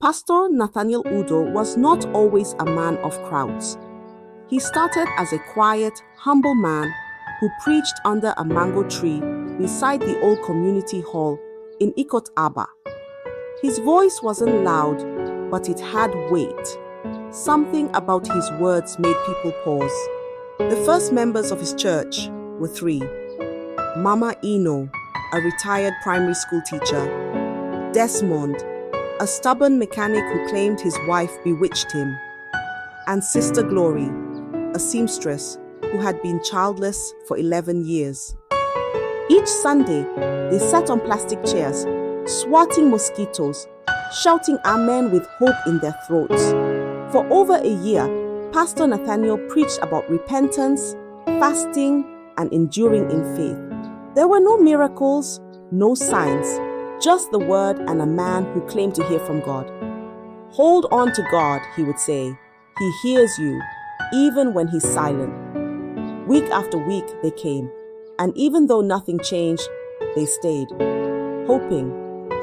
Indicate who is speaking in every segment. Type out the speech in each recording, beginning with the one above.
Speaker 1: Pastor Nathaniel Udo was not always a man of crowds. He started as a quiet, humble man who preached under a mango tree beside the old community hall in Ikot Aba. His voice wasn't loud, but it had weight. Something about his words made people pause. The first members of his church were three: Mama Eno, a retired primary school teacher; Desmond, a stubborn mechanic who claimed his wife bewitched him; and Sister Glory, a seamstress who had been childless for 11 years. Each Sunday, they sat on plastic chairs, swatting mosquitoes, shouting amen with hope in their throats. For over a year, Pastor Nathaniel preached about repentance, fasting, and enduring in faith. There were no miracles, no signs, just the word and a man who claimed to hear from God. Hold on to God, he would say. He hears you, even when he's silent. Week after week they came, and even though nothing changed, they stayed, hoping,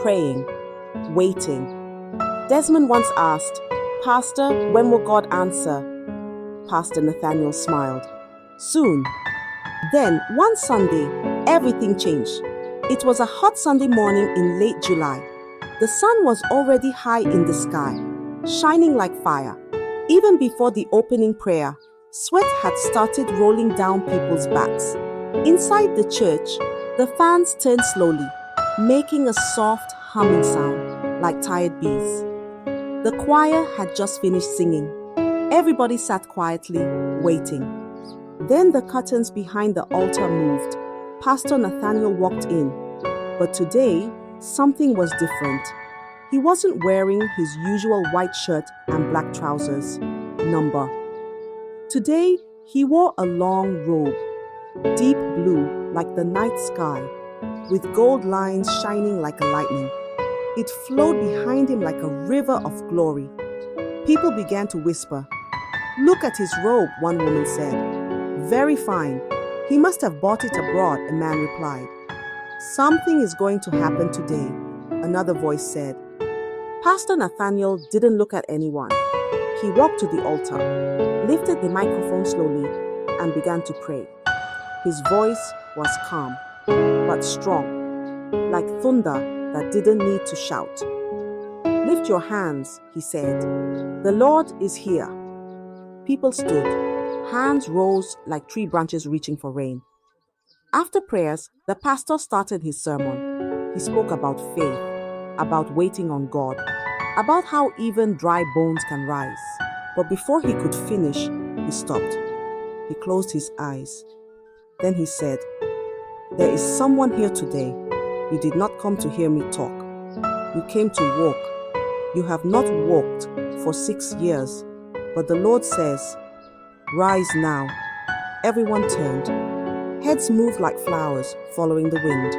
Speaker 1: praying, waiting. Desmond once asked, "Pastor, when will God answer?" Pastor Nathaniel smiled. "Soon." Then, one Sunday, everything changed. It was a hot Sunday morning in late July. The sun was already high in the sky, shining like fire. Even before the opening prayer, sweat had started rolling down people's backs. Inside the church, the fans turned slowly, making a soft humming sound like tired bees. The choir had just finished singing. Everybody sat quietly, waiting. Then the curtains behind the altar moved. Pastor Nathaniel walked in. But today, something was different. He wasn't wearing his usual white shirt and black trousers. Number. Today, he wore a long robe, deep blue like the night sky, with gold lines shining like a lightning. It flowed behind him like a river of glory. People began to whisper. "Look at his robe," one woman said. "Very fine. He must have bought it abroad," a man replied. "Something is going to happen today," another voice said. Pastor Nathaniel didn't look at anyone. He walked to the altar, lifted the microphone slowly, and began to pray. His voice was calm, but strong, like thunder that didn't need to shout. "Lift your hands," he said. "The Lord is here." People stood. Hands rose like tree branches reaching for rain. After prayers, the pastor started his sermon. He spoke about faith, about waiting on God, about how even dry bones can rise. But before he could finish, he stopped. He closed his eyes. Then he said, "There is someone here today. You did not come to hear me talk. You came to walk. You have not walked for 6 years. But the Lord says, 'Rise now.'" Everyone turned. Heads moved like flowers following the wind.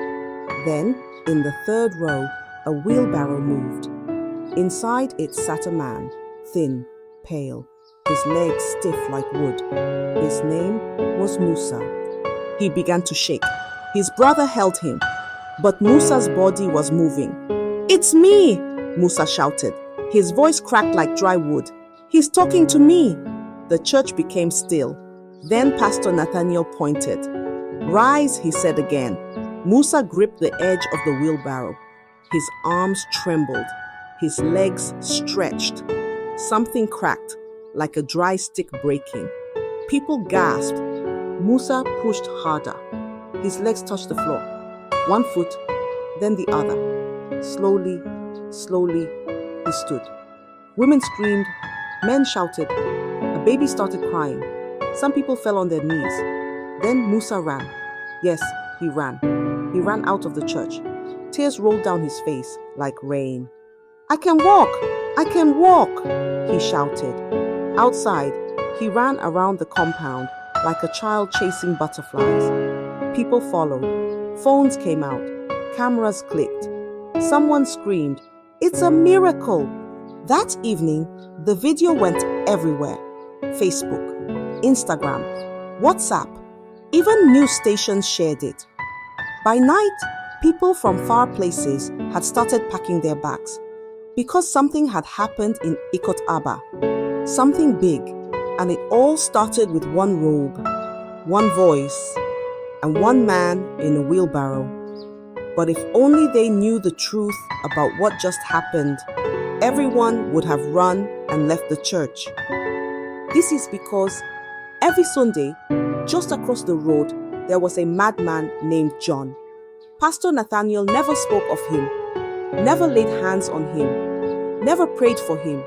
Speaker 1: Then, in the third row, a wheelbarrow moved. Inside it sat a man, thin, pale, his legs stiff like wood. His name was Musa. He began to shake. His brother held him, but Musa's body was moving. "It's me!" Musa shouted. His voice cracked like dry wood. "He's talking to me!" The church became still. Then Pastor Nathaniel pointed. "Rise," he said again. Musa gripped the edge of the wheelbarrow. His arms trembled. His legs stretched. Something cracked, like a dry stick breaking. People gasped. Musa pushed harder. His legs touched the floor. One foot, then the other. Slowly, slowly, he stood. Women screamed. Men shouted. A baby started crying. Some people fell on their knees. Then Musa ran. Yes, he ran. He ran out of the church. Tears rolled down his face like rain. "I can walk! I can walk!" he shouted. Outside, he ran around the compound like a child chasing butterflies. People followed. Phones came out. Cameras clicked. Someone screamed, "It's a miracle!" That evening, the video went everywhere. Facebook, Instagram, WhatsApp, even news stations shared it. By night, people from far places had started packing their bags. Because something had happened in Ikot Abba, something big, and it all started with one robe, one voice, and one man in a wheelbarrow. But if only they knew the truth about what just happened, everyone would have run and left the church. This is because every Sunday, just across the road, there was a madman named John. Pastor Nathaniel never spoke of him, never laid hands on him, never prayed for him.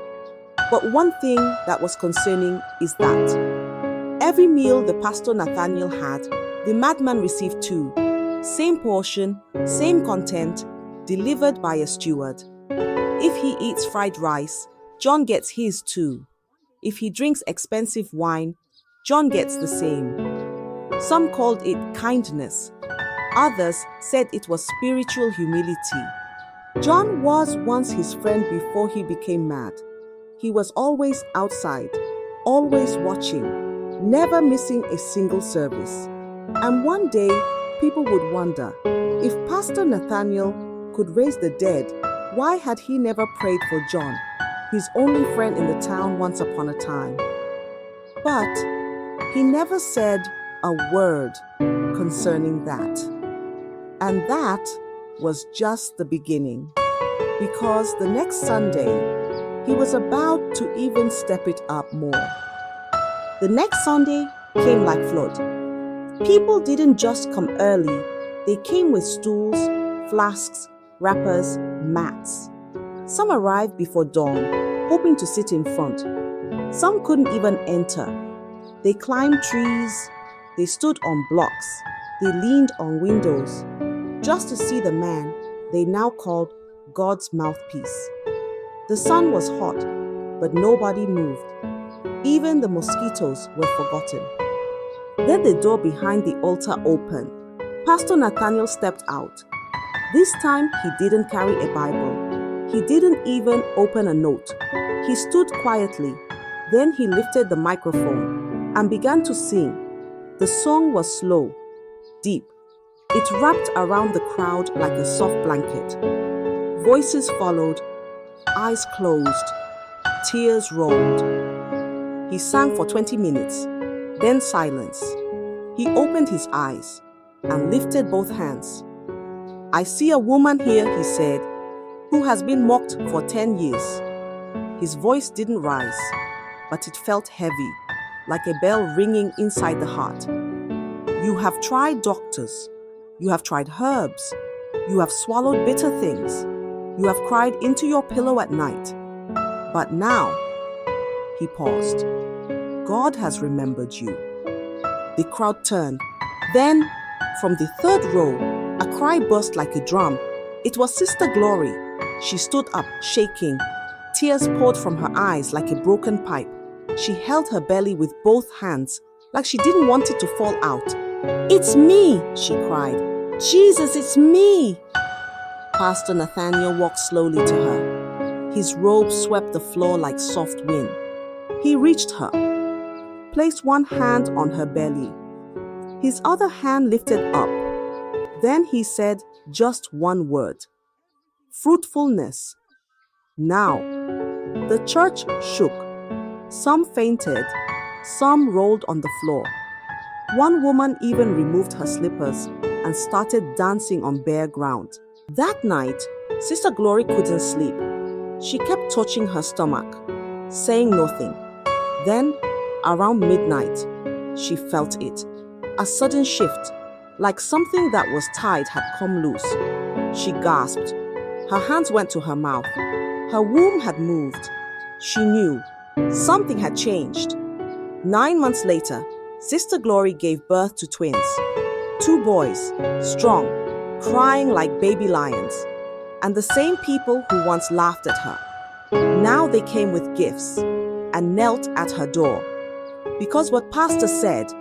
Speaker 1: But one thing that was concerning is that every meal the Pastor Nathaniel had, the madman received too. Same portion, same content, delivered by a steward. If he eats fried rice, John gets his too. If he drinks expensive wine, John gets the same. Some called it kindness. Others said it was spiritual humility. John was once his friend before he became mad. He was always outside, always watching, never missing a single service. And one day, people would wonder, if Pastor Nathaniel could raise the dead, why had he never prayed for John, his only friend in the town once upon a time? But he never said a word concerning that. And that was just the beginning. Because the next Sunday, he was about to even step it up more. The next Sunday came like flood. People didn't just come early, they came with stools, flasks, wrappers, mats. Some arrived before dawn, hoping to sit in front. Some couldn't even enter. They climbed trees, they stood on blocks, they leaned on windows, just to see the man they now called God's mouthpiece. The sun was hot, but nobody moved. Even the mosquitoes were forgotten. Then the door behind the altar opened. Pastor Nathaniel stepped out. This time he didn't carry a Bible. He didn't even open a note. He stood quietly. Then he lifted the microphone and began to sing. The song was slow, deep. It wrapped around the crowd like a soft blanket. Voices followed, eyes closed, tears rolled. He sang for 20 minutes. Then silence. He opened his eyes and lifted both hands. I see a woman here, he said, who has been mocked for 10 years. His voice didn't rise, but it felt heavy, like a bell ringing inside the heart. You have tried doctors. You have tried herbs. You have swallowed bitter things. You have cried into your pillow at night. But now, he paused. God has remembered you. The crowd turned. Then, from the third row, a cry burst like a drum. It was Sister Glory. She stood up, shaking. Tears poured from her eyes like a broken pipe. She held her belly with both hands, like she didn't want it to fall out. "It's me," she cried. "Jesus, it's me." Pastor Nathaniel walked slowly to her. His robe swept the floor like soft wind. He reached her, placed one hand on her belly. His other hand lifted up. Then he said just one word: fruitfulness. Now, the church shook. Some fainted, some rolled on the floor. One woman even removed her slippers and started dancing on bare ground. That night, Sister Glory couldn't sleep. She kept touching her stomach, saying nothing. Then, around midnight, she felt it. A sudden shift, like something that was tied had come loose. She gasped. Her hands went to her mouth. Her womb had moved. She knew something had changed. 9 months later, Sister Glory gave birth to twins. 2 boys, strong, crying like baby lions. And the same people who once laughed at her. Now they came with gifts and knelt at her door. Because what Pastor said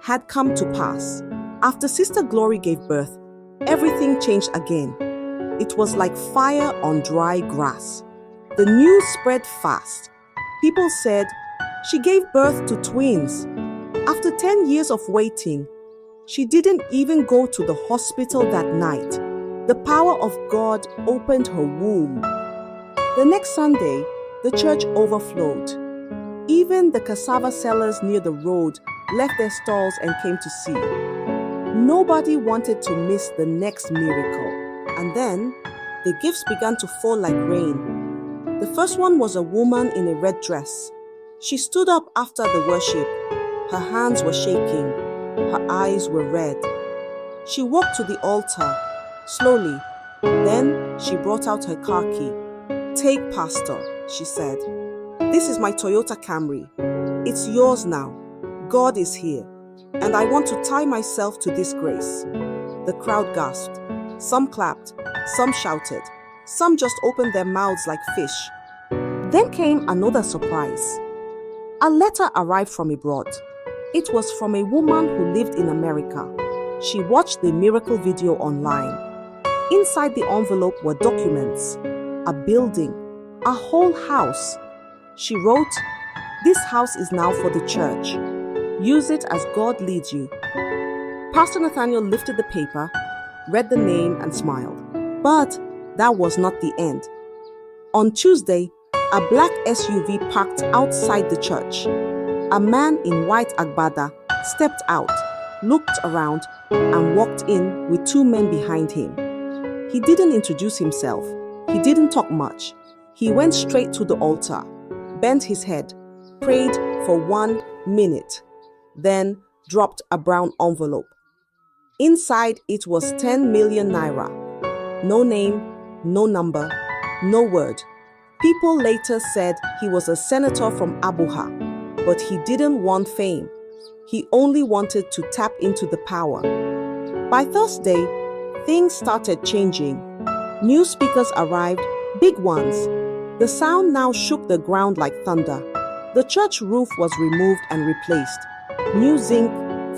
Speaker 1: had come to pass. After Sister Glory gave birth, everything changed again. It was like fire on dry grass. The news spread fast. People said, she gave birth to twins. After 10 years of waiting, she didn't even go to the hospital that night. The power of God opened her womb. The next Sunday, the church overflowed. Even the cassava sellers near the road left their stalls and came to see. Nobody wanted to miss the next miracle. And then, the gifts began to fall like rain. The first one was a woman in a red dress. She stood up after the worship. Her hands were shaking. Her eyes were red. She walked to the altar, slowly. Then she brought out her car key. "Take, Pastor," she said. "This is my Toyota Camry. It's yours now. God is here, and I want to tie myself to this grace." The crowd gasped. Some clapped, some shouted, some just opened their mouths like fish. Then came another surprise. A letter arrived from abroad. It was from a woman who lived in America. She watched the miracle video online. Inside the envelope were documents, a building, a whole house. She wrote, "This house is now for the church. Use it as God leads you." Pastor Nathaniel lifted the paper, read the name, and smiled. But that was not the end. On Tuesday, a black SUV parked outside the church. A man in white agbada stepped out, looked around, and walked in with two men behind him. He didn't introduce himself. He didn't talk much. He went straight to the altar, bent his head, prayed for 1 minute, then dropped a brown envelope. Inside it was 10 million naira. No name, no number, no word. People later said he was a senator from Abuja, but he didn't want fame. He only wanted to tap into the power. By Thursday, things started changing. New speakers arrived, big ones. The sound now shook the ground like thunder. The church roof was removed and replaced. New zinc,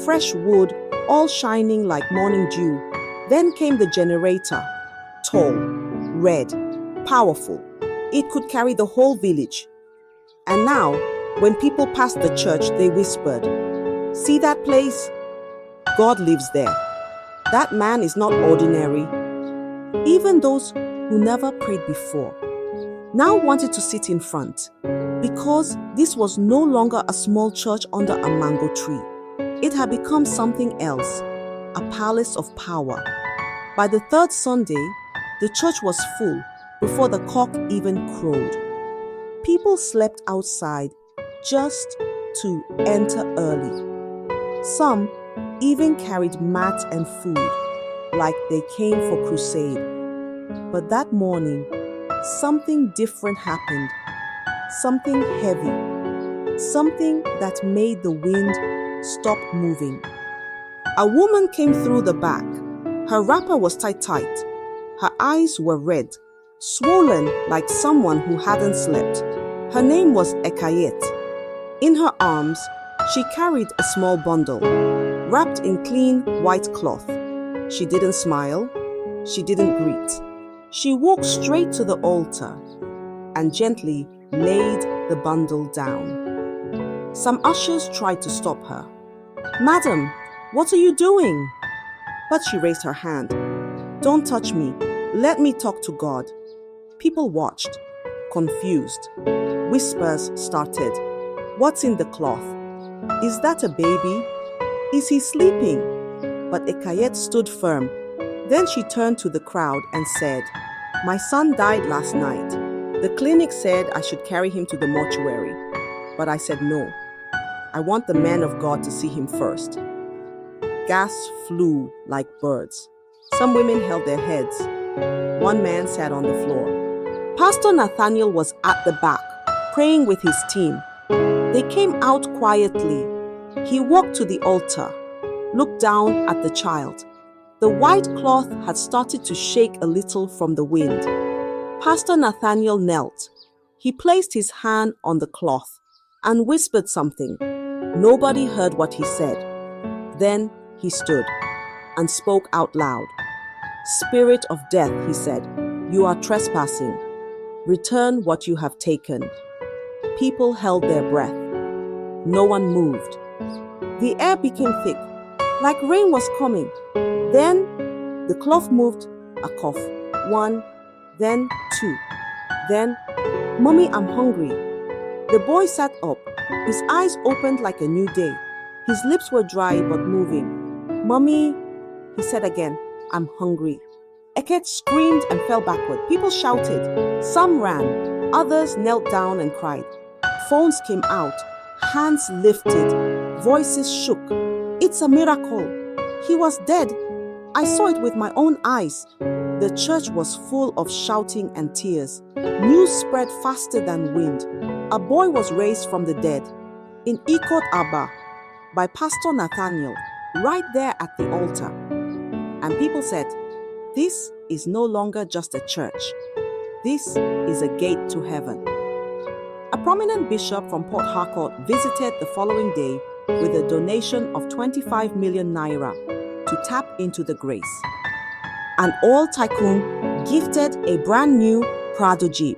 Speaker 1: fresh wood, all shining like morning dew. Then came the generator. Tall, red, powerful. It could carry the whole village. And now, when people passed the church, they whispered, "See that place? God lives there. That man is not ordinary." Even those who never prayed before now wanted to sit in front, because this was no longer a small church under a mango tree. It had become something else, a palace of power. By the third Sunday, the church was full before the cock even crowed. People slept outside just to enter early. Some even carried mats and food, like they came for crusade. But that morning, something different happened. Something heavy. Something that made the wind stop moving. A woman came through the back. Her wrapper was tight. Her eyes were red, swollen like someone who hadn't slept. Her name was Ekayet. In her arms, she carried a small bundle, wrapped in clean white cloth. She didn't smile. She didn't greet. She walked straight to the altar and gently laid the bundle down. Some ushers tried to stop her. "Madam, what are you doing?" But she raised her hand. "Don't touch me. Let me talk to God." People watched, confused. Whispers started. "What's in the cloth? Is that a baby? Is he sleeping?" But Ekayet stood firm. Then she turned to the crowd and said, "My son died last night. The clinic said I should carry him to the mortuary, but I said no. I want the man of God to see him first." Gasps flew like birds. Some women held their heads. One man sat on the floor. Pastor Nathaniel was at the back, praying with his team. They came out quietly. He walked to the altar, looked down at the child. The white cloth had started to shake a little from the wind. Pastor Nathaniel knelt. He placed his hand on the cloth and whispered something. Nobody heard what he said. Then he stood and spoke out loud. "Spirit of death," he said, "you are trespassing. Return what you have taken." People held their breath. No one moved. The air became thick, like rain was coming. Then the cloth moved, a cough. 1, then 2, then "Mommy, I'm hungry." The boy sat up, his eyes opened like a new day. His lips were dry but moving. "Mommy," he said again, "I'm hungry." Eket screamed and fell backward. People shouted. Some ran. Others knelt down and cried. Phones came out. Hands lifted. Voices shook. "It's a miracle. He was dead. I saw it with my own eyes." The church was full of shouting and tears. News spread faster than wind. A boy was raised from the dead in Ikot Abba by Pastor Nathaniel, right there at the altar. And people said, "This is no longer just a church. This is a gate to heaven." A prominent bishop from Port Harcourt visited the following day with a donation of 25 million naira to tap into the grace. An oil tycoon gifted a brand new Prado Jeep.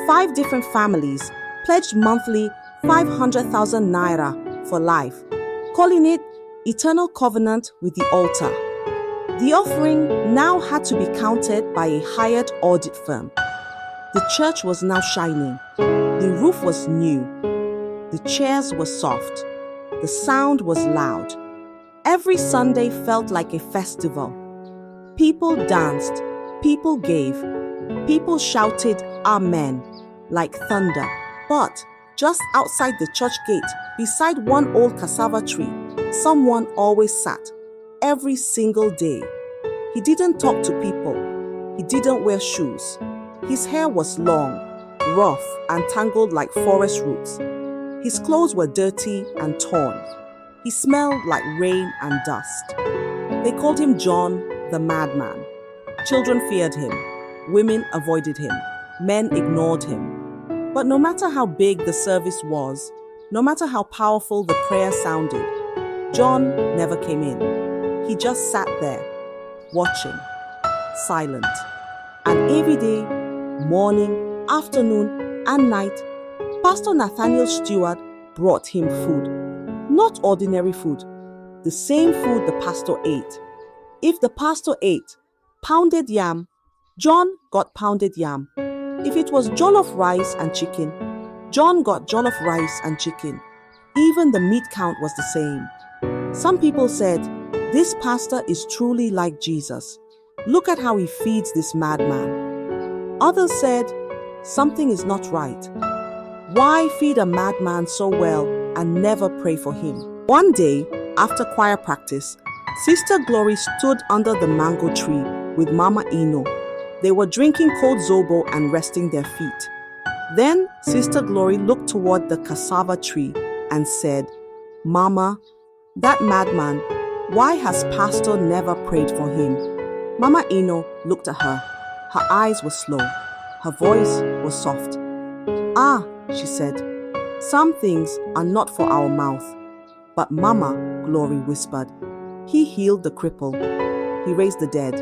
Speaker 1: 5 different families pledged monthly 500,000 naira for life, calling it Eternal Covenant with the Altar. The offering now had to be counted by a hired audit firm. The church was now shining. The roof was new. The chairs were soft. The sound was loud. Every Sunday felt like a festival. People danced. People gave. People shouted Amen like thunder. But just outside the church gate, beside one old cassava tree, someone always sat. Every single day. He didn't talk to people. He didn't wear shoes. His hair was long, rough, and tangled like forest roots. His clothes were dirty and torn. He smelled like rain and dust. They called him John the Madman. Children feared him. Women avoided him. Men ignored him. But no matter how big the service was, no matter how powerful the prayer sounded, John never came in. He just sat there, watching, silent. And every day, morning, afternoon, and night, Pastor Nathaniel Stewart brought him food. Not ordinary food, the same food the pastor ate. If the pastor ate pounded yam, John got pounded yam. If it was jollof rice and chicken, John got jollof rice and chicken. Even the meat count was the same. Some people said, "This pastor is truly like Jesus. Look at how he feeds this madman." Others said, "Something is not right. Why feed a madman so well and never pray for him?" One day, after choir practice, Sister Glory stood under the mango tree with Mama Eno. They were drinking cold zobo and resting their feet. Then Sister Glory looked toward the cassava tree and said, "Mama, that madman, why has Pastor never prayed for him?" Mama Eno looked at her. Her eyes were slow. Her voice was soft. "Ah," she said, "some things are not for our mouth." "But Mama," Glory whispered, "he healed the cripple. He raised the dead.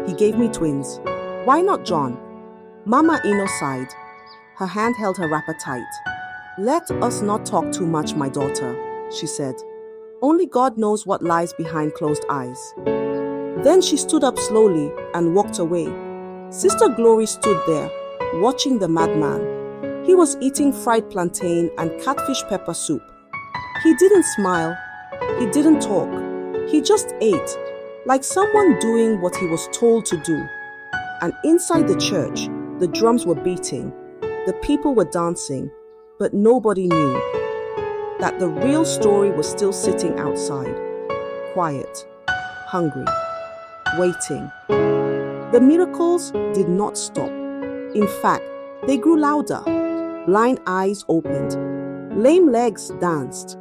Speaker 1: He gave me twins. Why not John?" Mama Eno sighed. Her hand held her wrapper tight. "Let us not talk too much, my daughter," she said. "Only God knows what lies behind closed eyes." Then she stood up slowly and walked away. Sister Glory stood there, watching the madman. He was eating fried plantain and catfish pepper soup. He didn't smile. He didn't talk. He just ate, like someone doing what he was told to do. And inside the church, the drums were beating. The people were dancing, but nobody knew that the real story was still sitting outside, quiet, hungry, waiting. The miracles did not stop. In fact, they grew louder. Blind eyes opened. Lame legs danced.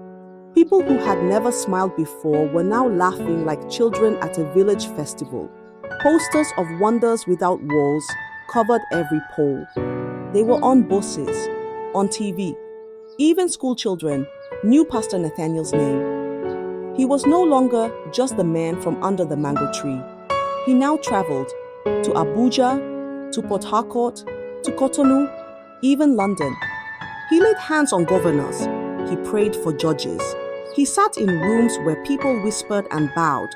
Speaker 1: People who had never smiled before were now laughing like children at a village festival. Posters of wonders without walls covered every pole. They were on buses, on TV. Even school children knew Pastor Nathaniel's name. He was no longer just the man from under the mango tree. He now traveled to Abuja, to Port Harcourt, to Cotonou, even London. He laid hands on governors. He prayed for judges. He sat in rooms where people whispered and bowed.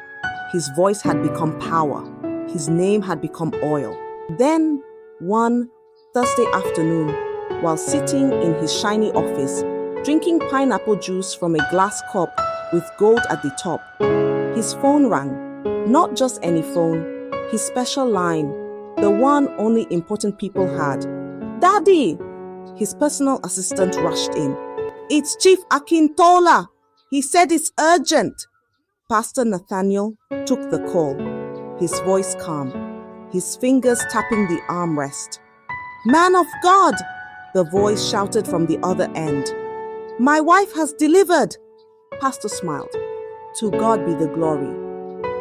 Speaker 1: His voice had become power. His name had become oil. Then, one Thursday afternoon, while sitting in his shiny office, drinking pineapple juice from a glass cup with gold at the top. His phone rang. Not just any phone, his special line, the one only important people had. "Daddy!" His personal assistant rushed in. "It's Chief Akintola. He said it's urgent." Pastor Nathaniel took the call, his voice calm, his fingers tapping the armrest. "Man of God!" the voice shouted from the other end. "My wife has delivered." Pastor smiled. "To God be the glory."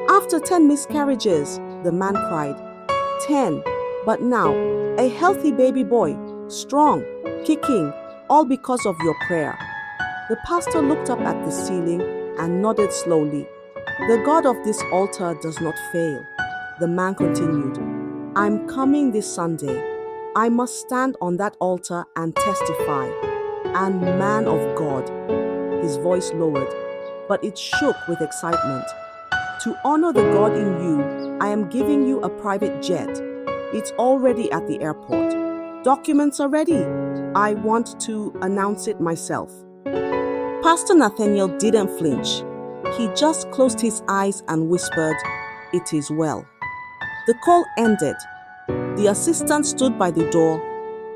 Speaker 1: "After 10 miscarriages," the man cried. 10, but now, a healthy baby boy, strong, kicking, all because of your prayer. The pastor looked up at the ceiling and nodded slowly. "The God of this altar does not fail." The man continued, "I'm coming this Sunday. I must stand on that altar and testify. And man of God," his voice lowered, but it shook with excitement. "To honor the God in you, I am giving you a private jet. It's already at the airport. Documents are ready. I want to announce it myself." Pastor Nathaniel didn't flinch. He just closed his eyes and whispered, "It is well." The call ended. The assistant stood by the door,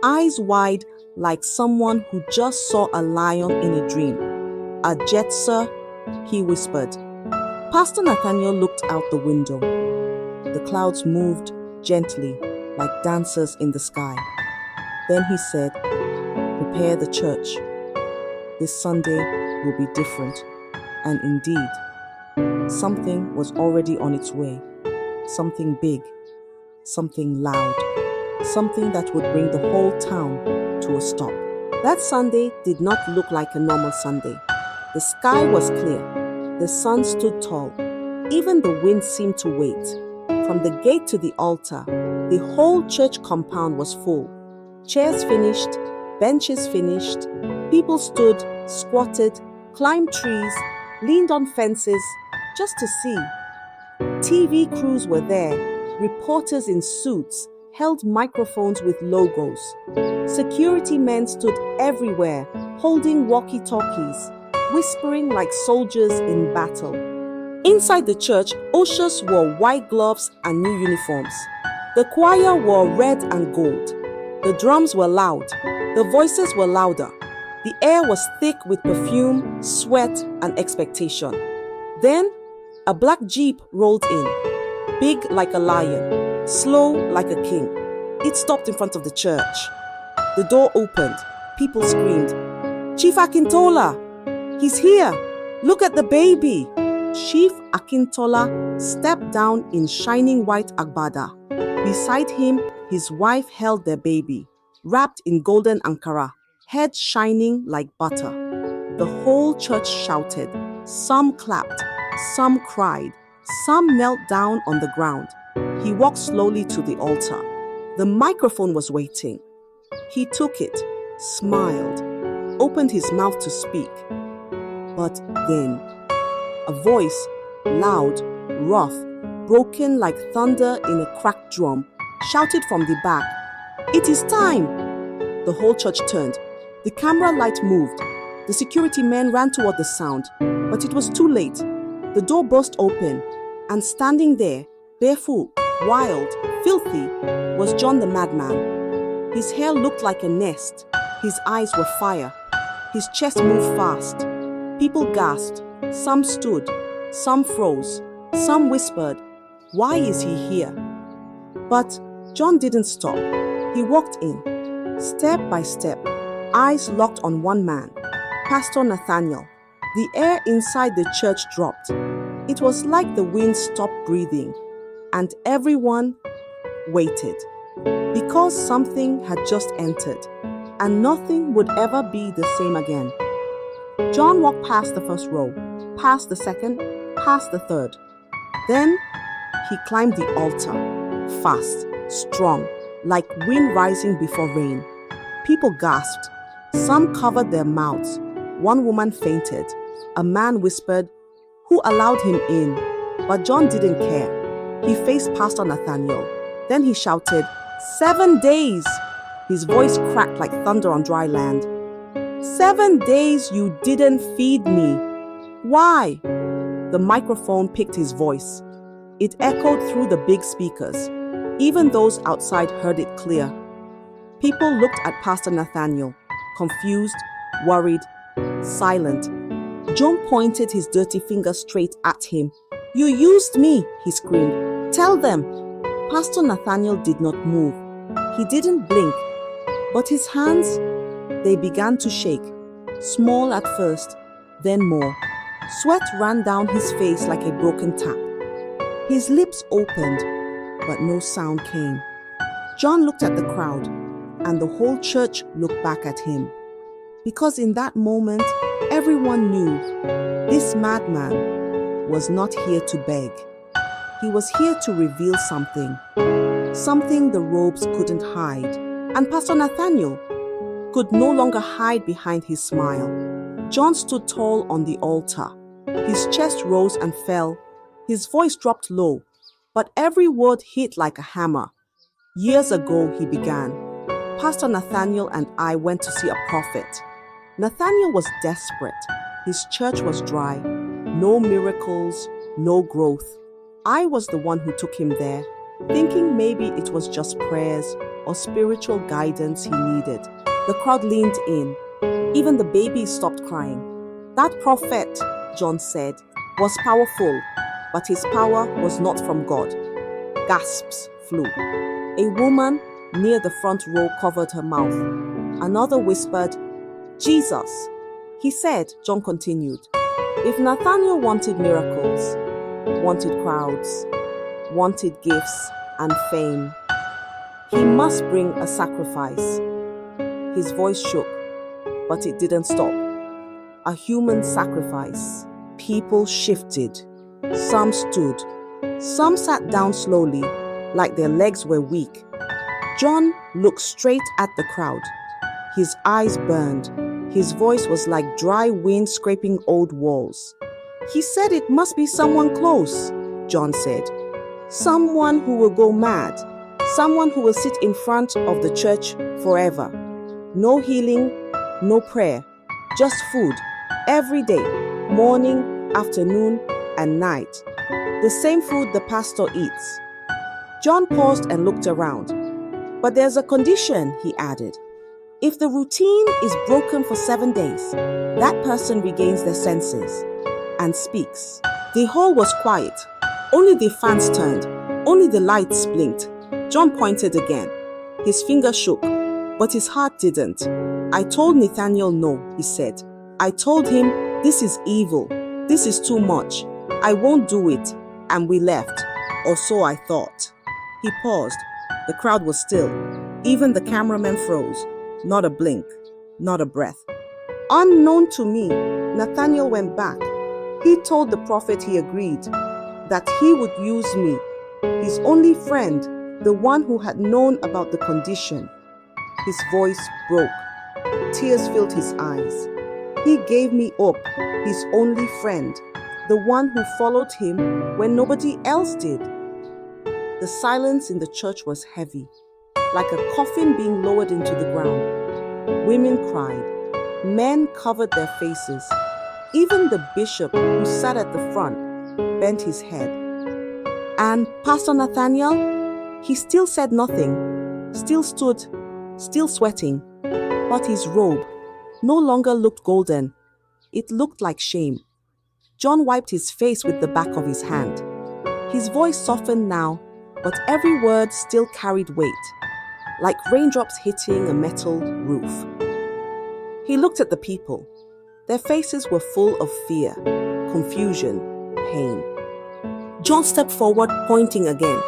Speaker 1: eyes wide like someone who just saw a lion in a dream. "A jet, sir?" he whispered. Pastor Nathaniel looked out the window. The clouds moved gently like dancers in the sky. Then he said, "Prepare the church. This Sunday will be different." And indeed, something was already on its way. Something big, something loud, something that would bring the whole town to a stop. That Sunday did not look like a normal Sunday. The sky was clear. The sun stood tall. Even the wind seemed to wait. From the gate to the altar, the whole church compound was full. Chairs finished, benches finished. People stood, squatted, climbed trees, leaned on fences just to see. TV crews were there. Reporters in suits held microphones with logos. Security men stood everywhere, holding walkie-talkies, whispering like soldiers in battle. Inside the church, ushers wore white gloves and new uniforms. The choir wore red and gold. The drums were loud. The voices were louder. The air was thick with perfume, sweat, and expectation. Then, a black jeep rolled in, big like a lion, slow like a king. It stopped in front of the church. The door opened. People screamed, "Chief Akintola! He's here! Look at the baby!" Chief Akintola stepped down in shining white agbada. Beside him, his wife held their baby, wrapped in golden ankara, head shining like butter. The whole church shouted. Some clapped, some cried, some knelt down on the ground. He walked slowly to the altar. The microphone was waiting. He took it, smiled, opened his mouth to speak. But then, a voice, loud, rough, broken like thunder in a cracked drum, shouted from the back, "It is time!" The whole church turned. The camera light moved. The security men ran toward the sound, but it was too late. The door burst open, and standing there, barefoot, wild, filthy, was John the madman. His hair looked like a nest. His eyes were fire. His chest moved fast. People gasped. Some stood. Some froze. Some whispered, "Why is he here?" But John didn't stop. He walked in, step by step, eyes locked on one man, Pastor Nathaniel. The air inside the church dropped. It was like the wind stopped breathing, and everyone waited. Because something had just entered, and nothing would ever be the same again. John walked past the first row, past the second, past the third. Then he climbed the altar, fast, strong, like wind rising before rain. People gasped. Some covered their mouths. One woman fainted. A man whispered, "Who allowed him in?" But John didn't care. He faced Pastor Nathaniel. Then he shouted, "7 days!" His voice cracked like thunder on dry land. 7 days you didn't feed me. Why? The microphone picked his voice. It echoed through the big speakers. Even those outside heard it clear. People looked at Pastor Nathaniel, confused, worried, silent. John pointed his dirty finger straight at him. You used me, he screamed. Tell them. Pastor Nathaniel did not move. He didn't blink. But his hands, they began to shake. Small at first, then more. Sweat ran down his face like a broken tap. His lips opened, but no sound came. John looked at the crowd, and the whole church looked back at him. Because in that moment, everyone knew this madman was not here to beg. He was here to reveal something the robes couldn't hide. And Pastor Nathaniel could no longer hide behind his smile. John stood tall on the altar. His chest rose and fell. His voice dropped low, but every word hit like a hammer. Years ago, he began. Pastor Nathaniel and I went to see a prophet. Nathaniel was desperate. His church was dry. No miracles, no growth. I was the one who took him there, thinking maybe it was just prayers or spiritual guidance he needed. The crowd leaned in. Even the babies stopped crying. That prophet, John said, was powerful, but his power was not from God. Gasps flew. A woman near the front row covered her mouth. Another whispered, Jesus. He said, John continued, if Nathaniel wanted miracles, wanted crowds, wanted gifts and fame, he must bring a sacrifice. His voice shook, but it didn't stop. A human sacrifice. People shifted. Some stood. Some sat down slowly, like their legs were weak. John looked straight at the crowd. His eyes burned. His voice was like dry wind scraping old walls. He said it must be someone close, John said. Someone who will go mad. Someone who will sit in front of the church forever. No healing, no prayer, just food, every day, morning, afternoon, and night. The same food the pastor eats. John paused and looked around. But there's a condition, he added. If the routine is broken for 7 days, that person regains their senses and speaks. The hall was quiet. Only the fans turned. Only the lights blinked. John pointed again. His finger shook, but his heart didn't. I told Nathaniel no, he said. I told him, this is evil. This is too much. I won't do it. And we left. Or so I thought. He paused. The crowd was still. Even the cameraman froze. Not a blink. Not a breath. Unknown to me, Nathaniel went back. He told the prophet he agreed that he would use me, his only friend, the one who had known about the condition. His voice broke. Tears filled his eyes. He gave me up, his only friend, the one who followed him when nobody else did. The silence in the church was heavy, like a coffin being lowered into the ground. Women cried. Men covered their faces. Even the bishop, who sat at the front, bent his head. And Pastor Nathaniel, he still said nothing, still stood, still sweating. But his robe no longer looked golden. It looked like shame. John wiped his face with the back of his hand. His voice softened now, but every word still carried weight, like raindrops hitting a metal roof. He looked at the people. Their faces were full of fear, confusion, pain. John stepped forward, pointing again.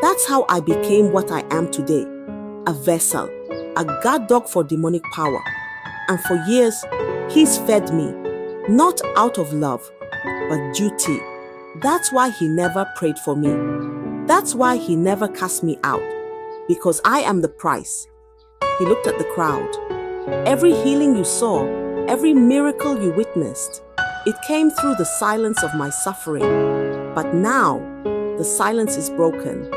Speaker 1: That's how I became what I am today. A vessel, a guard dog for demonic power. And for years, he's fed me, not out of love, but duty. That's why he never prayed for me. That's why he never cast me out, because I am the price. He looked at the crowd. Every healing you saw, every miracle you witnessed, it came through the silence of my suffering. But now, the silence is broken,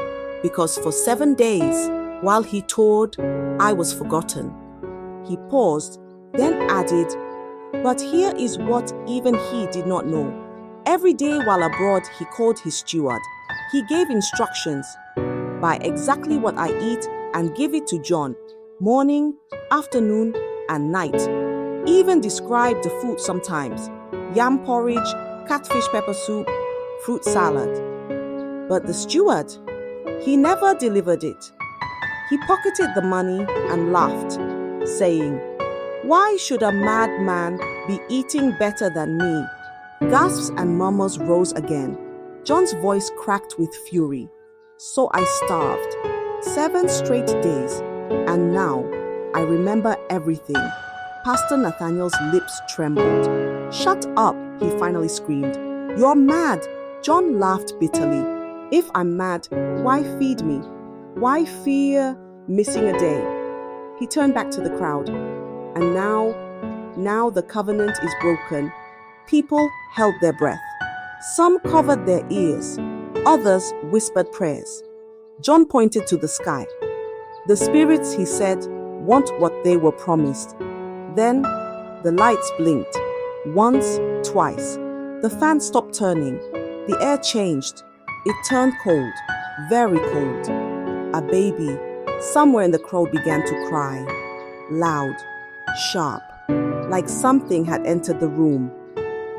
Speaker 1: because for 7 days, while he toured, I was forgotten. He paused, then added, but here is what even he did not know. Every day while abroad, he called his steward. He gave instructions. Buy exactly what I eat and give it to John, morning, afternoon, and night. Even described the food sometimes: yam porridge, catfish pepper soup, fruit salad. But the steward, he never delivered it. He pocketed the money and laughed, saying, "Why should a madman be eating better than me?" Gasps and murmurs rose again. John's voice cracked with fury. So I starved. 7 straight days. And now I remember everything. Pastor Nathaniel's lips trembled. "Shut up," he finally screamed. "You're mad." John laughed bitterly. "If I'm mad, why feed me? Why fear missing a day?" He turned back to the crowd. And now the covenant is broken. People held their breath. Some covered their ears. Others whispered prayers. John pointed to the sky. "The spirits," he said, "want what they were promised." Then the lights blinked. Once, twice. The fan stopped turning. The air changed. It turned cold, very cold. A baby, somewhere in the crowd, began to cry. Loud, sharp, like something had entered the room.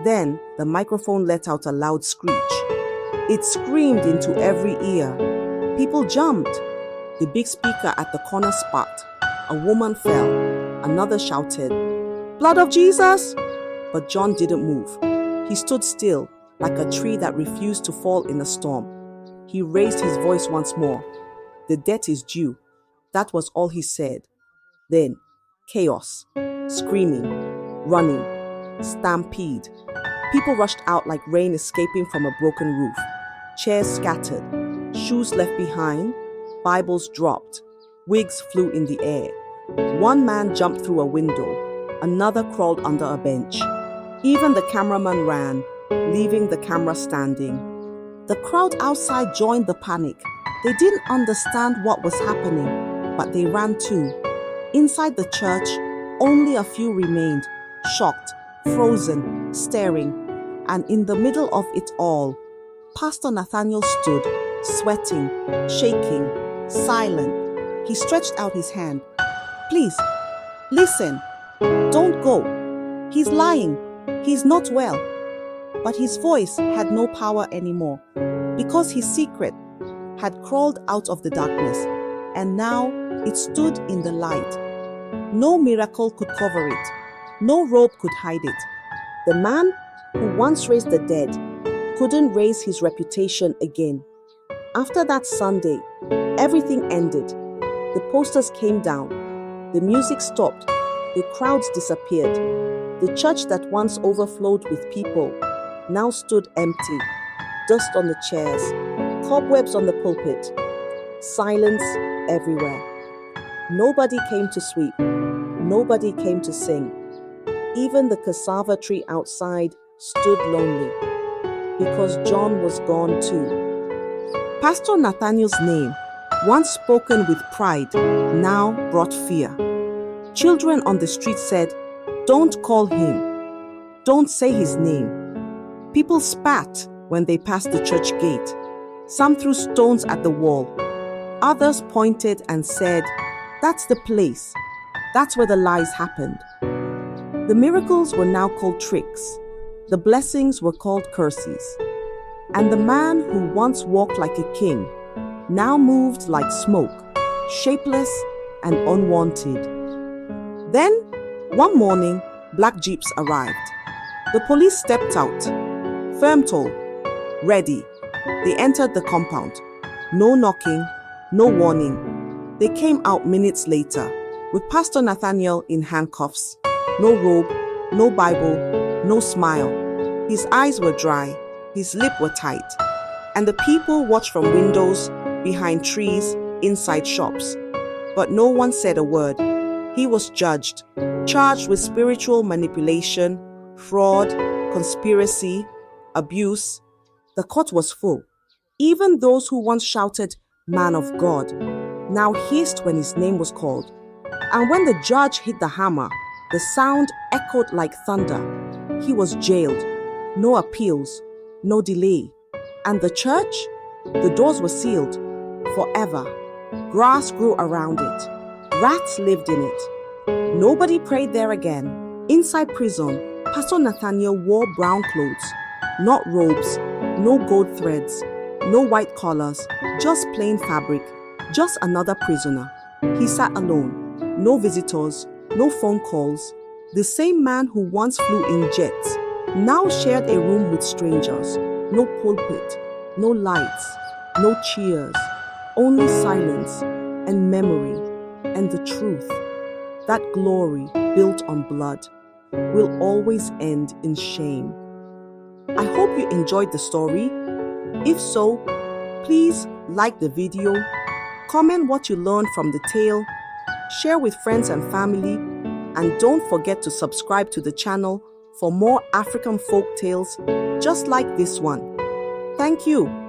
Speaker 1: Then the microphone let out a loud screech. It screamed into every ear. People jumped. The big speaker at the corner sparked. A woman fell. Another shouted, "Blood of Jesus!" But John didn't move. He stood still, like a tree that refused to fall in a storm. He raised his voice once more. "The debt is due." That was all he said. Then, chaos. Screaming, running, stampede. People rushed out like rain escaping from a broken roof. Chairs scattered, shoes left behind, Bibles dropped, wigs flew in the air. One man jumped through a window, another crawled under a bench. Even the cameraman ran, leaving the camera standing. The crowd outside joined the panic. They didn't understand what was happening, but they ran too. Inside the church, only a few remained, shocked, frozen, staring. And in the middle of it all, Pastor Nathaniel stood, sweating, shaking, silent. He stretched out his hand. "Please, listen. Don't go. He's lying. He's not well." But his voice had no power anymore, because his secret had crawled out of the darkness, and now it stood in the light. No miracle could cover it. No robe could hide it. The man who once raised the dead couldn't raise his reputation again. After that Sunday, everything ended. The posters came down. The music stopped. The crowds disappeared. The church that once overflowed with people now stood empty. Dust on the chairs, cobwebs on the pulpit, silence everywhere. Nobody came to sweep. Nobody came to sing. Even the cassava tree outside stood lonely, because John was gone too. Pastor Nathaniel's name, once spoken with pride, now brought fear. Children on the street said, "Don't call him. Don't say his name." People spat when they passed the church gate. Some threw stones at the wall. Others pointed and said, "That's the place. That's where the lies happened." The miracles were now called tricks. The blessings were called curses. And the man who once walked like a king now moved like smoke, shapeless and unwanted. Then, one morning, black jeeps arrived. The police stepped out. Firm toll. Ready. They entered the compound. No knocking, no warning. They came out minutes later, with Pastor Nathaniel in handcuffs. No robe, no Bible, no smile. His eyes were dry, his lips were tight. And the people watched from windows, behind trees, inside shops. But no one said a word. He was judged, charged with spiritual manipulation, fraud, conspiracy, abuse. The court was full. Even those who once shouted, "Man of God," now hissed when his name was called. And when the judge hit the hammer, the sound echoed like thunder. He was jailed. No appeals, no delay. And the church? The doors were sealed. Forever. Grass grew around it. Rats lived in it. Nobody prayed there again. Inside prison, Pastor Nathaniel wore brown clothes. Not robes, no gold threads, no white collars, just plain fabric, just another prisoner. He sat alone. No visitors, no phone calls. The same man who once flew in jets now shared a room with strangers. No pulpit, no lights, no cheers, only silence and memory and the truth. That glory built on blood will always end in shame. I hope you enjoyed the story. If so, please like the video, comment what you learned from the tale, share with friends and family, and don't forget to subscribe to the channel for more African folk tales just like this one. Thank you.